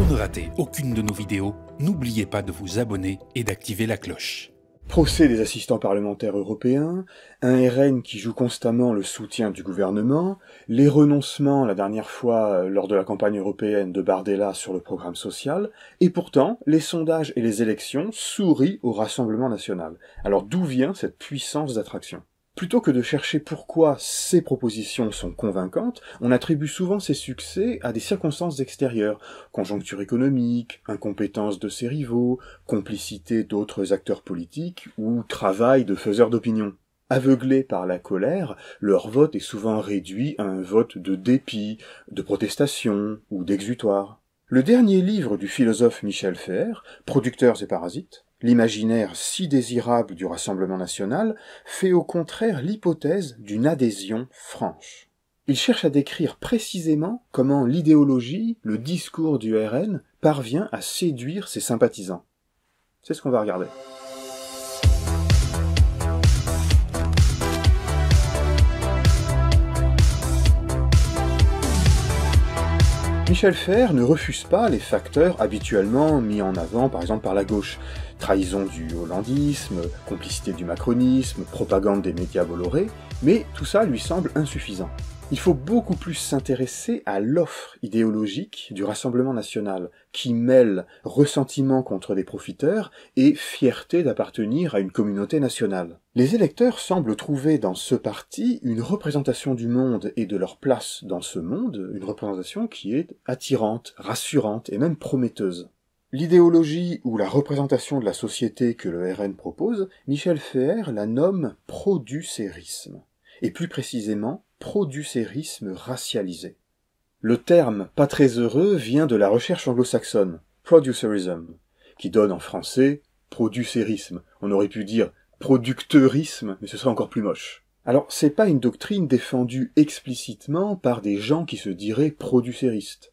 Pour ne rater aucune de nos vidéos, n'oubliez pas de vous abonner et d'activer la cloche. Procès des assistants parlementaires européens, un RN qui joue constamment le soutien du gouvernement, les renoncements la dernière fois lors de la campagne européenne de Bardella sur le programme social, et pourtant les sondages et les élections sourient au Rassemblement national. Alors d'où vient cette puissance d'attraction ? Plutôt que de chercher pourquoi ces propositions sont convaincantes, on attribue souvent ces succès à des circonstances extérieures, conjoncture économique, incompétence de ses rivaux, complicité d'autres acteurs politiques ou travail de faiseurs d'opinion. Aveuglés par la colère, leur vote est souvent réduit à un vote de dépit, de protestation ou d'exutoire. Le dernier livre du philosophe Michel Fer, Producteurs et parasites, l'imaginaire si désirable du Rassemblement national, fait au contraire l'hypothèse d'une adhésion franche. Il cherche à décrire précisément comment l'idéologie, le discours du RN, parvient à séduire ses sympathisants. C'est ce qu'on va regarder. Michel Fer ne refuse pas les facteurs habituellement mis en avant par exemple par la gauche. Trahison du hollandisme, complicité du macronisme, propagande des médias Bolloré, mais tout ça lui semble insuffisant. Il faut beaucoup plus s'intéresser à l'offre idéologique du Rassemblement national, qui mêle ressentiment contre des profiteurs et fierté d'appartenir à une communauté nationale. Les électeurs semblent trouver dans ce parti une représentation du monde et de leur place dans ce monde, une représentation qui est attirante, rassurante et même prometteuse. L'idéologie ou la représentation de la société que le RN propose, Michel Fer la nomme producérisme, et plus précisément producérisme racialisé. Le terme pas très heureux vient de la recherche anglo-saxonne, producerism, qui donne en français producérisme. On aurait pu dire producteurisme, mais ce serait encore plus moche. Alors, c'est pas une doctrine défendue explicitement par des gens qui se diraient producéristes.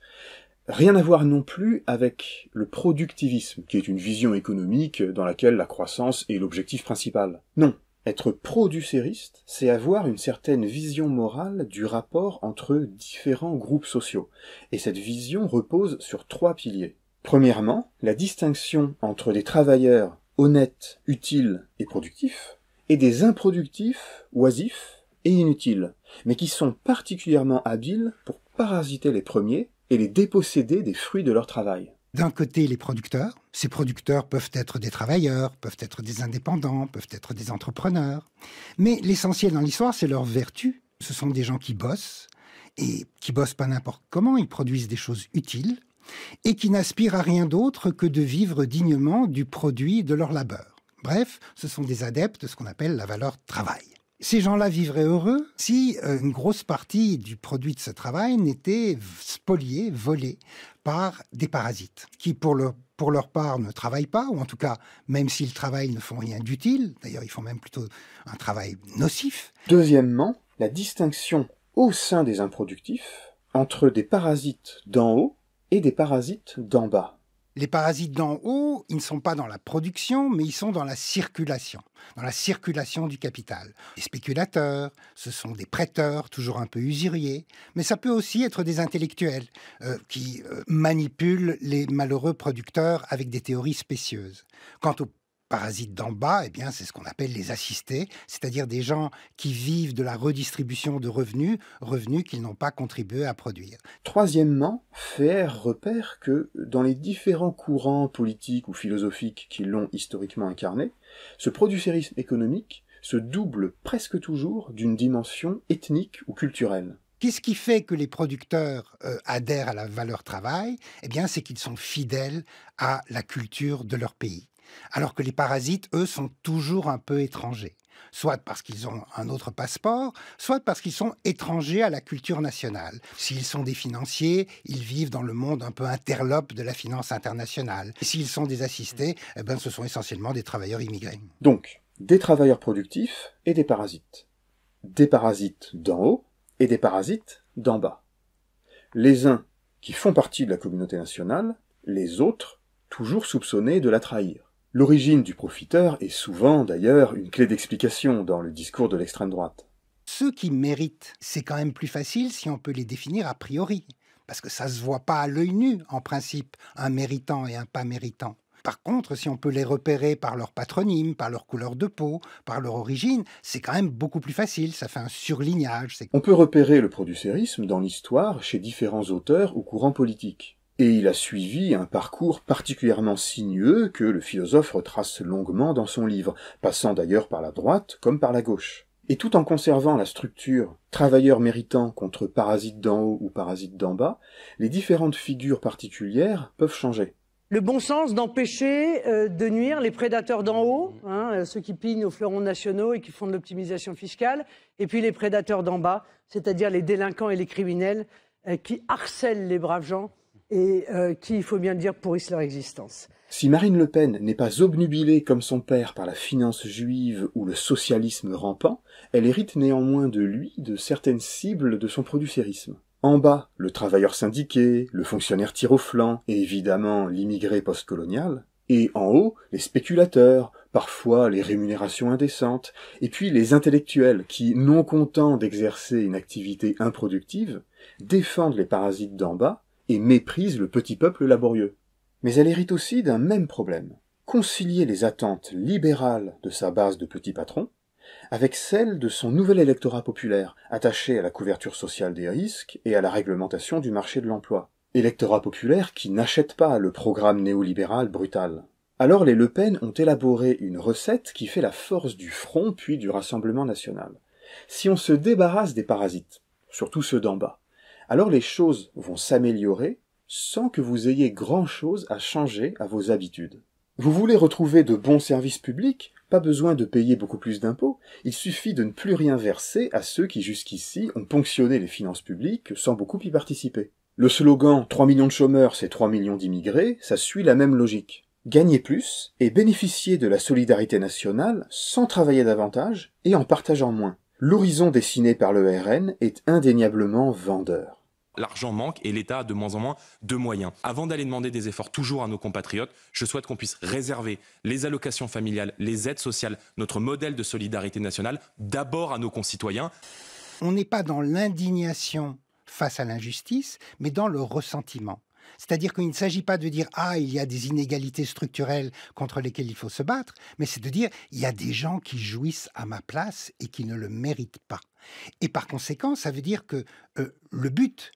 Rien à voir non plus avec le productivisme, qui est une vision économique dans laquelle la croissance est l'objectif principal. Non. Être producériste, c'est avoir une certaine vision morale du rapport entre différents groupes sociaux. Et cette vision repose sur 3 piliers. Premièrement, la distinction entre des travailleurs honnêtes, utiles et productifs, et des improductifs, oisifs et inutiles, mais qui sont particulièrement habiles pour parasiter les premiers et les déposséder des fruits de leur travail. D'un côté, les producteurs. Ces producteurs peuvent être des travailleurs, peuvent être des indépendants, peuvent être des entrepreneurs. Mais l'essentiel dans l'histoire, c'est leur vertu. Ce sont des gens qui bossent, et qui bossent pas n'importe comment, ils produisent des choses utiles, et qui n'aspirent à rien d'autre que de vivre dignement du produit de leur labeur. Bref, ce sont des adeptes de ce qu'on appelle la valeur travail. Ces gens-là vivraient heureux si une grosse partie du produit de ce travail n'était spoliée, volée par des parasites, qui pour leur part ne travaillent pas, ou en tout cas, même s'ils travaillent, ne font rien d'utile. D'ailleurs, ils font même plutôt un travail nocif. Deuxièmement, la distinction au sein des improductifs entre des parasites d'en haut et des parasites d'en bas. Les parasites d'en haut, ils ne sont pas dans la production, mais ils sont dans la circulation du capital. Les spéculateurs, ce sont des prêteurs, toujours un peu usuriers, mais ça peut aussi être des intellectuels qui manipulent les malheureux producteurs avec des théories spécieuses. Quant aux parasites d'en bas, eh bien, c'est ce qu'on appelle les assistés, c'est-à-dire des gens qui vivent de la redistribution de revenus qu'ils n'ont pas contribué à produire. Troisièmement, Fer repère que dans les différents courants politiques ou philosophiques qui l'ont historiquement incarné, ce producérisme économique se double presque toujours d'une dimension ethnique ou culturelle. Qu'est-ce qui fait que les producteurs adhèrent à la valeur travail ? Eh bien, c'est qu'ils sont fidèles à la culture de leur pays. Alors que les parasites, eux, sont toujours un peu étrangers. Soit parce qu'ils ont un autre passeport, soit parce qu'ils sont étrangers à la culture nationale. S'ils sont des financiers, ils vivent dans le monde un peu interlope de la finance internationale. Et s'ils sont des assistés, eh ben, ce sont essentiellement des travailleurs immigrés. Donc, des travailleurs productifs et des parasites. Des parasites d'en haut et des parasites d'en bas. Les uns qui font partie de la communauté nationale, les autres toujours soupçonnés de la trahir. L'origine du profiteur est souvent, d'ailleurs, une clé d'explication dans le discours de l'extrême droite. Ceux qui méritent, c'est quand même plus facile si on peut les définir a priori. parce que ça ne se voit pas à l'œil nu, en principe, un méritant et un pas méritant. Par contre, si on peut les repérer par leur patronyme, par leur couleur de peau, par leur origine, c'est quand même beaucoup plus facile, ça fait un surlignage. On peut repérer le producérisme dans l'histoire chez différents auteurs ou courants politiques. Et il a suivi un parcours particulièrement sinueux que le philosophe retrace longuement dans son livre, passant d'ailleurs par la droite comme par la gauche. Et tout en conservant la structure travailleur méritant contre parasite d'en haut ou parasite d'en bas, les différentes figures particulières peuvent changer. Le bon sens d'empêcher de nuire les prédateurs d'en haut, ceux qui pillent nos fleurons nationaux et qui font de l'optimisation fiscale, et puis les prédateurs d'en bas, c'est-à-dire les délinquants et les criminels qui harcèlent les braves gens et qui, il faut bien le dire, pourrissent leur existence. Si Marine Le Pen n'est pas obnubilée comme son père par la finance juive ou le socialisme rampant, elle hérite néanmoins de lui de certaines cibles de son producérisme. En bas, le travailleur syndiqué, le fonctionnaire tir au flanc et évidemment l'immigré postcolonial. Et en haut, les spéculateurs, parfois les rémunérations indécentes, et puis les intellectuels qui, non contents d'exercer une activité improductive, défendent les parasites d'en bas et méprisent le petit peuple laborieux. Mais elle hérite aussi d'un même problème, concilier les attentes libérales de sa base de petits patrons avec celles de son nouvel électorat populaire, attaché à la couverture sociale des risques et à la réglementation du marché de l'emploi. Électorat populaire qui n'achète pas le programme néolibéral brutal. Alors les Le Pen ont élaboré une recette qui fait la force du Front puis du Rassemblement national. Si on se débarrasse des parasites, surtout ceux d'en bas, alors les choses vont s'améliorer sans que vous ayez grand-chose à changer à vos habitudes. Vous voulez retrouver de bons services publics? Pas besoin de payer beaucoup plus d'impôts, il suffit de ne plus rien verser à ceux qui jusqu'ici ont ponctionné les finances publiques sans beaucoup y participer. Le slogan « 3 millions de chômeurs, c'est 3 millions d'immigrés », ça suit la même logique. Gagner plus et bénéficier de la solidarité nationale sans travailler davantage et en partageant moins. L'horizon dessiné par le RN est indéniablement vendeur. L'argent manque et l'État a de moins en moins de moyens. Avant d'aller demander des efforts toujours à nos compatriotes, je souhaite qu'on puisse réserver les allocations familiales, les aides sociales, notre modèle de solidarité nationale, d'abord à nos concitoyens. On n'est pas dans l'indignation face à l'injustice, mais dans le ressentiment. C'est-à-dire qu'il ne s'agit pas de dire « Ah, il y a des inégalités structurelles contre lesquelles il faut se battre », mais c'est de dire « Il y a des gens qui jouissent à ma place et qui ne le méritent pas ». Et par conséquent, ça veut dire que le but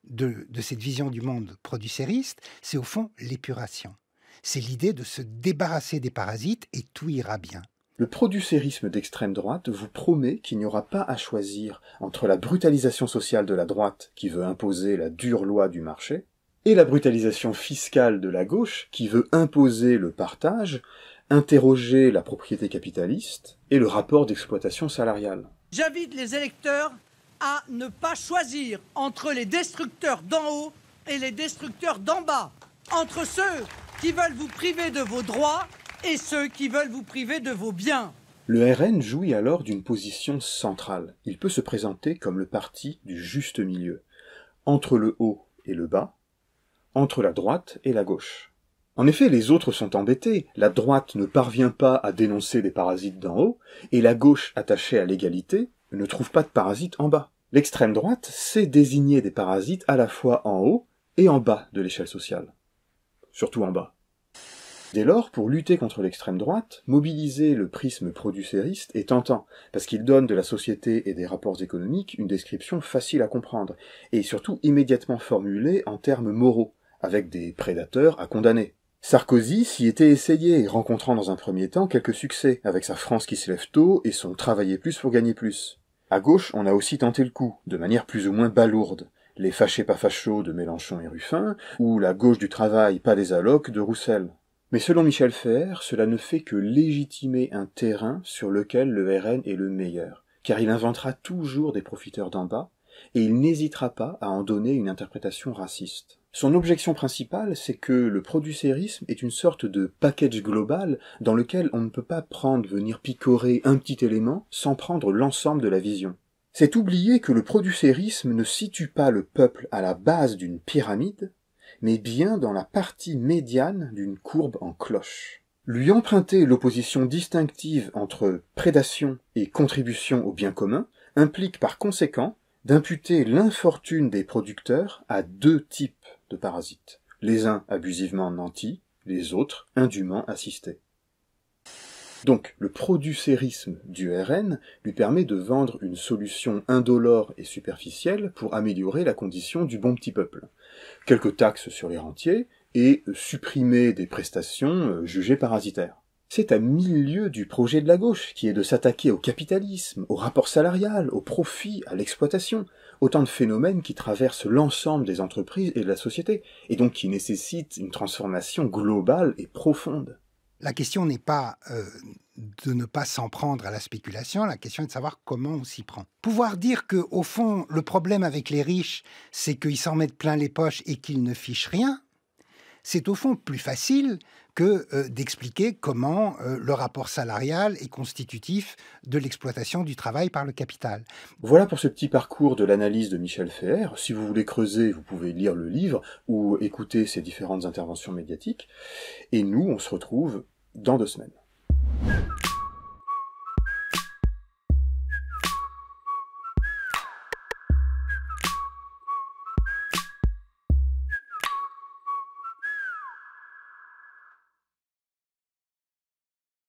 de cette vision du monde producériste, c'est au fond l'épuration. C'est l'idée de se débarrasser des parasites et tout ira bien. Le producérisme d'extrême droite vous promet qu'il n'y aura pas à choisir entre la brutalisation sociale de la droite qui veut imposer la dure loi du marché et la brutalisation fiscale de la gauche qui veut imposer le partage, interroger la propriété capitaliste et le rapport d'exploitation salariale. J'invite les électeurs à ne pas choisir entre les destructeurs d'en haut et les destructeurs d'en bas, entre ceux qui veulent vous priver de vos droits et ceux qui veulent vous priver de vos biens. Le RN jouit alors d'une position centrale. Il peut se présenter comme le parti du juste milieu, entre le haut et le bas, entre la droite et la gauche. En effet, les autres sont embêtés. La droite ne parvient pas à dénoncer des parasites d'en haut, et la gauche, attachée à l'égalité, ne trouve pas de parasites en bas. L'extrême droite sait désigner des parasites à la fois en haut et en bas de l'échelle sociale. Surtout en bas. Dès lors, pour lutter contre l'extrême droite, mobiliser le prisme producériste est tentant, parce qu'il donne de la société et des rapports économiques une description facile à comprendre, et surtout immédiatement formulée en termes moraux, avec des prédateurs à condamner. Sarkozy s'y était essayé, rencontrant dans un premier temps quelques succès, avec sa France qui se lève tôt et son travailler plus pour gagner plus. À gauche, on a aussi tenté le coup, de manière plus ou moins balourde. Les fâchés pas fachos de Mélenchon et Ruffin, ou la gauche du travail pas des allocs de Roussel. Mais selon Michel Fer, cela ne fait que légitimer un terrain sur lequel le RN est le meilleur, car il inventera toujours des profiteurs d'en bas, et il n'hésitera pas à en donner une interprétation raciste. Son objection principale, c'est que le producérisme est une sorte de package global dans lequel on ne peut pas venir picorer un petit élément sans prendre l'ensemble de la vision. C'est oublier que le producérisme ne situe pas le peuple à la base d'une pyramide, mais bien dans la partie médiane d'une courbe en cloche. Lui emprunter l'opposition distinctive entre prédation et contribution au bien commun implique par conséquent d'imputer l'infortune des producteurs à deux types de parasites, les uns abusivement nantis, les autres indûment assistés. Donc, le producérisme du RN lui permet de vendre une solution indolore et superficielle pour améliorer la condition du bon petit peuple. Quelques taxes sur les rentiers et supprimer des prestations jugées parasitaires. C'est à 1000 lieues du projet de la gauche, qui est de s'attaquer au capitalisme, au rapport salarial, au profit, à l'exploitation, autant de phénomènes qui traversent l'ensemble des entreprises et de la société, et donc qui nécessitent une transformation globale et profonde. La question n'est pas de ne pas s'en prendre à la spéculation, la question est de savoir comment on s'y prend. Pouvoir dire que, au fond, le problème avec les riches, c'est qu'ils s'en mettent plein les poches et qu'ils ne fichent rien, c'est au fond plus facile que d'expliquer comment le rapport salarial est constitutif de l'exploitation du travail par le capital. Voilà pour ce petit parcours de l'analyse de Michel Feher. Si vous voulez creuser, vous pouvez lire le livre ou écouter ses différentes interventions médiatiques. Et nous, on se retrouve dans 2 semaines.